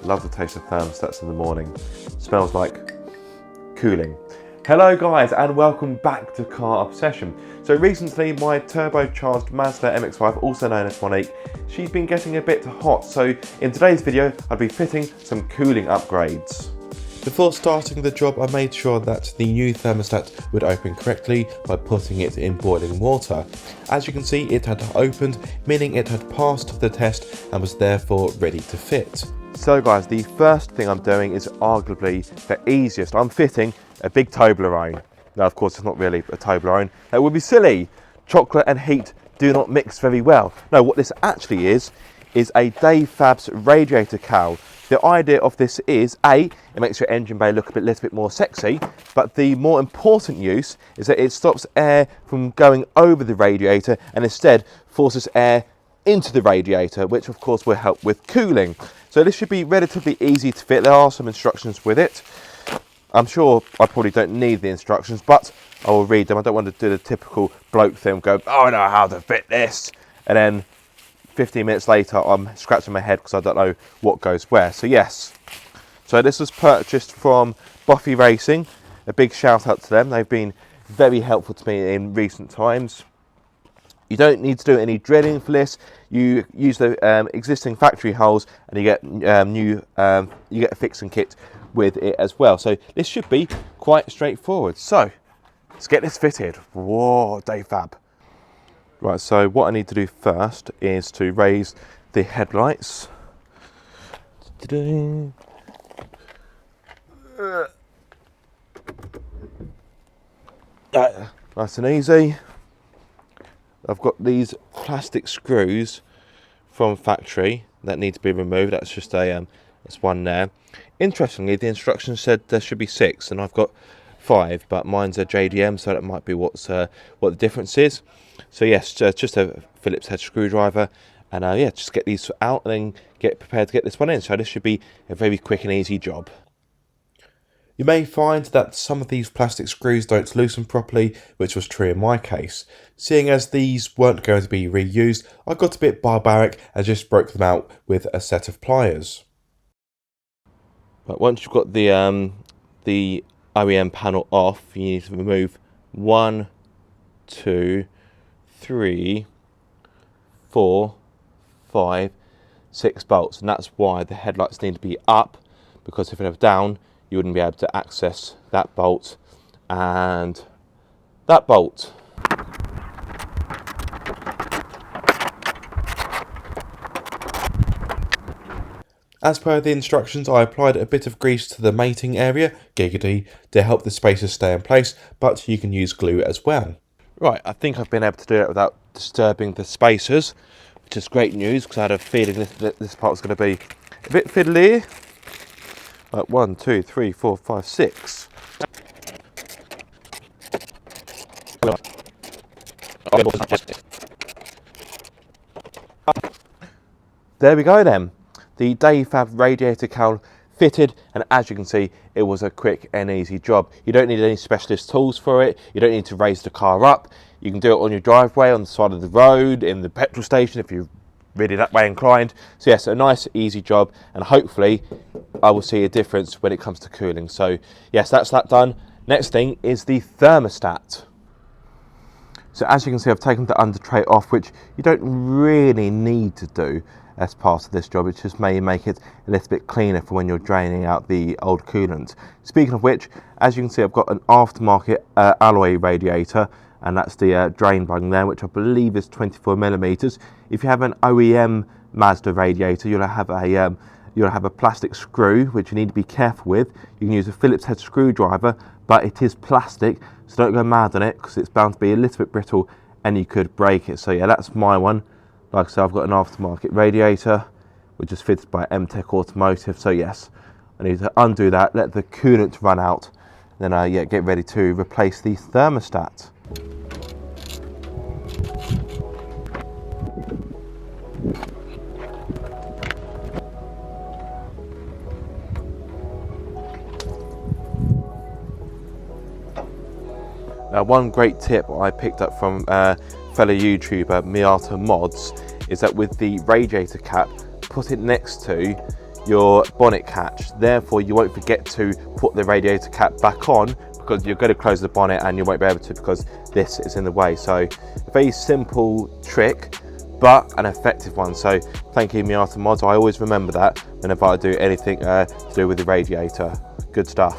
Love the taste of thermostats in the morning. Smells like cooling. Hello guys and welcome back to Car Obsession. So recently my turbocharged Mazda MX-5, also known as Monique, she's been getting a bit hot. So in today's video I'll be fitting some cooling upgrades. Before starting the job, I made sure that the new thermostat would open correctly by putting it in boiling water. As you can see, it had opened, meaning it had passed the test and was therefore ready to fit. So guys, the first thing I'm doing is arguably the easiest. I'm fitting a big Toblerone. Now of course it's not really a Toblerone, that would be silly. Chocolate and heat do not mix very well. No, what this actually is a Davefab's Radiator Cowl. The idea of this is, A, it makes your engine bay look a little bit more sexy, but the more important use is that it stops air from going over the radiator and instead forces air into the radiator, which of course will help with cooling. So this should be relatively easy to fit. There are some instructions with it. I'm sure I probably don't need the instructions, but I will read them. I don't want to do the typical bloke thing, go, oh, I know how to fit this, and then 15 minutes later I'm scratching my head because I don't know what goes where. So yes, so this was purchased from Buffy Racing. A big shout out to them. They've been very helpful to me in recent times. You don't need to do any drilling for this. You use the existing factory holes and you get you get a fixing kit with it as well. So this should be quite straightforward. So let's get this fitted. Whoa, Davefab. Right, so what I need to do first is to raise the headlights. Nice and easy. I've got these plastic screws from factory that need to be removed. That's just a that's one there. Interestingly, the instructions said there should be 6 and I've got 5, but mine's a JDM, so that might be what the difference is. So yes, just a Phillips head screwdriver, and yeah, just get these out and then get prepared to get this one in. So this should be a very quick and easy job. You may find that some of these plastic screws don't loosen properly, which was true in my case. Seeing as these weren't going to be reused, I got a bit barbaric and just broke them out with a set of pliers. But once you've got the OEM panel off, you need to remove 1, 2, 3, 4, 5, 6 bolts, and that's why the headlights need to be up, because if they were down you wouldn't be able to access that bolt and that bolt. As per the instructions, I applied a bit of grease to the mating area, giggity, to help the spacers stay in place, but you can use glue as well. Right, I think I've been able to do it without disturbing the spacers, which is great news because I had a feeling this part was going to be a bit fiddly. Right, 1, 2, 3, 4, 5, 6. There we go then. The Davefab Radiator Cowl fitted, and as you can see, it was a quick and easy job. You don't need any specialist tools for it. You don't need to raise the car up. You can do it on your driveway, on the side of the road, in the petrol station if you're really that way inclined. So yes, a nice easy job, and hopefully I will see a difference when it comes to cooling. So yes, that's that done. Next thing is the thermostat. So as you can see, I've taken the under tray off, which you don't really need to do as part of this job. It just may make it a little bit cleaner for when you're draining out the old coolant. Speaking of which, as you can see, I've got an aftermarket alloy radiator, and that's the drain bung there, which I believe is 24mm. If you have an OEM Mazda radiator, you'll have a plastic screw, which you need to be careful with. You can use a Phillips head screwdriver, but it is plastic, so don't go mad on it because it's bound to be a little bit brittle and you could break it. So yeah, that's my one. Like I said, I've got an aftermarket radiator, which is fitted by MTech Automotive. So yes, I need to undo that, let the coolant run out, then yeah, get ready to replace the thermostat. Now, one great tip I picked up from fellow YouTuber Miata Mods is that with the radiator cap, put it next to your bonnet catch. Therefore, you won't forget to put the radiator cap back on, because you're going to close the bonnet and you won't be able to because this is in the way. So a very simple trick, but an effective one. So thank you, Miata Mods. I always remember that whenever I do anything to do with the radiator. Good stuff.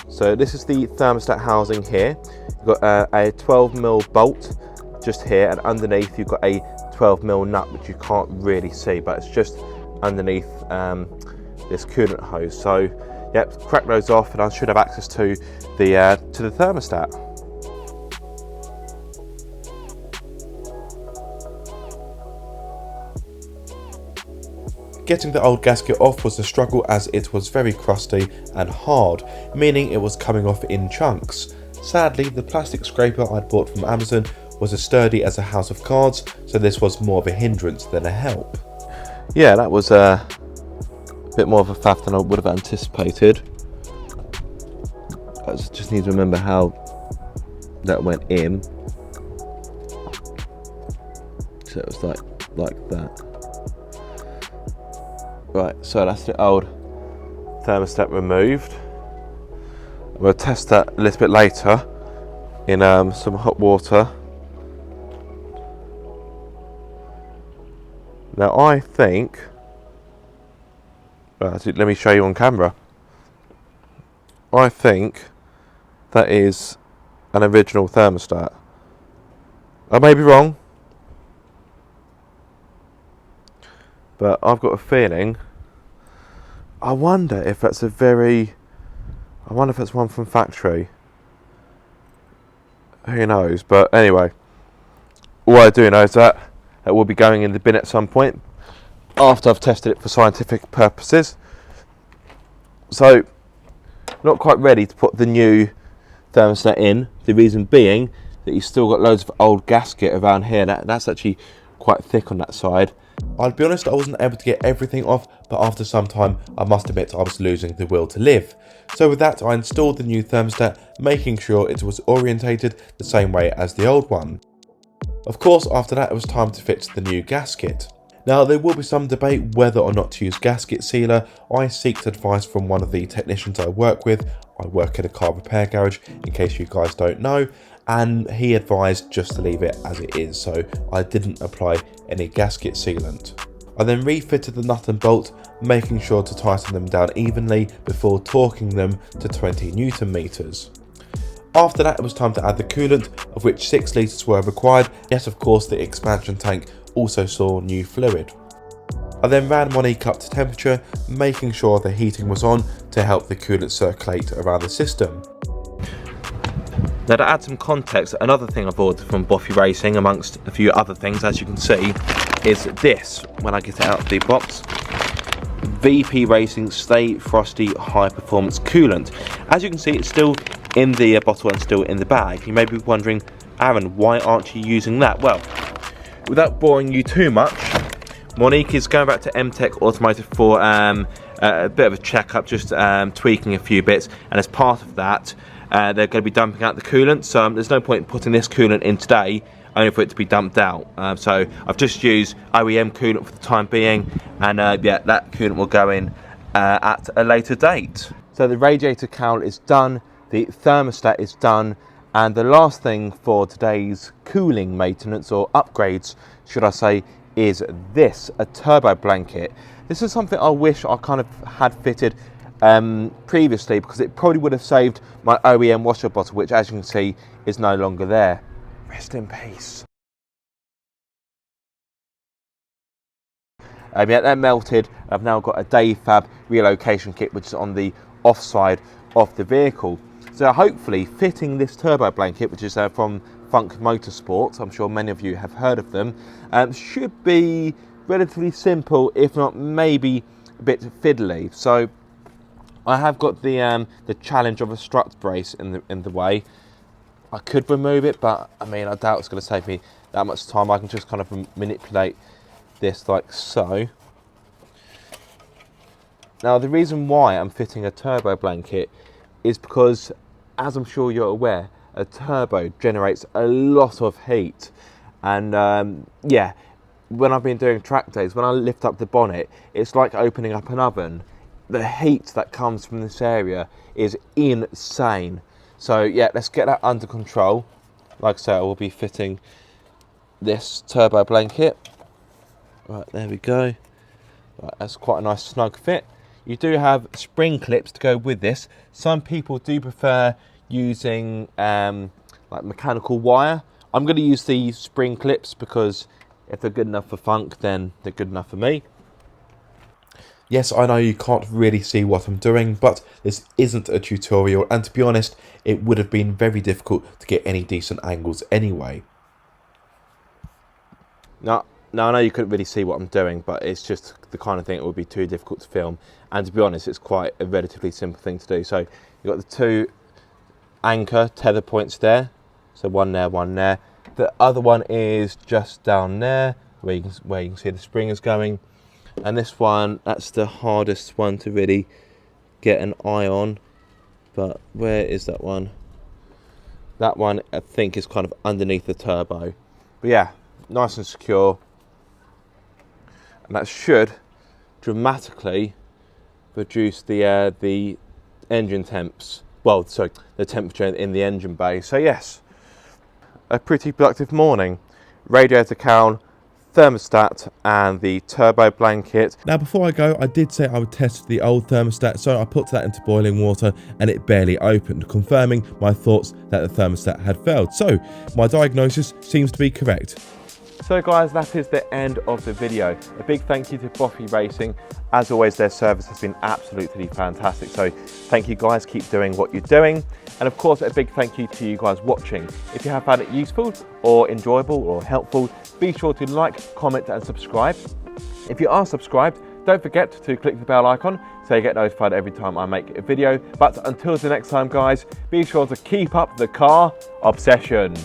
So this is the thermostat housing here. You've got a 12mm bolt just here, and underneath you've got a 12mm nut, which you can't really see, but it's just underneath this coolant hose. So yep, crack those off and I should have access to the thermostat. Getting the old gasket off was a struggle, as it was very crusty and hard, meaning it was coming off in chunks. Sadly, the plastic scraper I'd bought from Amazon was as sturdy as a house of cards, so this was more of a hindrance than a help. Yeah, that was a bit more of a faff than I would have anticipated. I just need to remember how that went in. So it was like that. Right, so that's the old thermostat removed. We'll test that a little bit later in some hot water. Now I think, let me show you on camera. I think that is an original thermostat. I may be wrong, but I've got a feeling. I wonder if that's one from factory. Who knows? But anyway, all I do know is that it will be going in the bin at some point after I've tested it for scientific purposes. So, not quite ready to put the new thermostat in. The reason being that you've still got loads of old gasket around here. That's actually quite thick on that side. I'll be honest, I wasn't able to get everything off, but after some time I must admit I was losing the will to live. So with that, I installed the new thermostat, making sure it was orientated the same way as the old one. Of course, after that it was time to fit the new gasket. Now, there will be some debate whether or not to use gasket sealer. I seeked advice from one of the technicians I work with. I work in a car repair garage, in case you guys don't know, and he advised just to leave it as it is, so I didn't apply any gasket sealant. I then refitted the nut and bolt, making sure to tighten them down evenly before torquing them to 20 Newton meters. After that, it was time to add the coolant, of which 6 litres were required, yet of course the expansion tank also saw new fluid. I then ran Monique up to temperature, making sure the heating was on to help the coolant circulate around the system. Now, to add some context, another thing I've ordered from Boffy Racing, amongst a few other things, as you can see, is this, when I get it out of the box. VP Racing Stay Frosty High Performance Coolant. As you can see, it's still in the bottle and still in the bag. You may be wondering, Aaron, why aren't you using that? Well, without boring you too much, Monique is going back to M-Tech Automotive for a bit of a checkup, just tweaking a few bits, and as part of that, they're going to be dumping out the coolant, so there's no point in putting this coolant in today, only for it to be dumped out. So I've just used OEM coolant for the time being, and yeah, that coolant will go in at a later date. So the radiator cowl is done, the thermostat is done, and the last thing for today's cooling maintenance, or upgrades should I say, is this, a turbo blanket. This is something I wish I kind of had fitted previously, because it probably would have saved my OEM washer bottle, which as you can see is no longer there. Rest in peace. Yeah, that melted. I've now got a Davefab relocation kit, which is on the offside of the vehicle. So hopefully fitting this turbo blanket, which is from Funk Motorsport, I'm sure many of you have heard of them, should be relatively simple, if not maybe a bit fiddly. So I have got the challenge of a strut brace in the way. I could remove it, but I mean, I doubt it's going to save me that much time. I can just kind of manipulate this like so. Now, the reason why I'm fitting a turbo blanket is because, as I'm sure you're aware, a turbo generates a lot of heat, and yeah, when I've been doing track days, when I lift up the bonnet, it's like opening up an oven. the heat that comes from this area is insane. So yeah, let's get that under control. Like I said, I will be fitting this turbo blanket. Right, there we go. Right, that's quite a nice snug fit. You do have spring clips to go with this. Some people do prefer using like mechanical wire. I'm going to use these spring clips because if they're good enough for Funk, then they're good enough for me. Yes, I know you can't really see what I'm doing, but this isn't a tutorial, and to be honest, it would have been very difficult to get any decent angles anyway. Now I know you couldn't really see what I'm doing, but it's just the kind of thing that would be too difficult to film, and to be honest, it's quite a relatively simple thing to do. So you've got the two anchor tether points there, so one there, one there. The other one is just down there, where you can see the spring is going. And this one, that's the hardest one to really get an eye on. But where is that one? That one, I think, is kind of underneath the turbo. But yeah, nice and secure. And that should dramatically reduce the engine temps. Well, sorry, the temperature in the engine bay. So yes, a pretty productive morning. Radiator cowl, thermostat and the turbo blanket. Now before I go, I did say I would test the old thermostat, so I put that into boiling water and it barely opened, confirming my thoughts that the thermostat had failed. So my diagnosis seems to be correct. So guys, that is the end of the video. A big thank you to Boffy Racing. As always, their service has been absolutely fantastic. So thank you guys, keep doing what you're doing. And of course, a big thank you to you guys watching. If you have found it useful or enjoyable or helpful, be sure to like, comment and subscribe. If you are subscribed, don't forget to click the bell icon so you get notified every time I make a video. But until the next time guys, be sure to keep up the car obsession.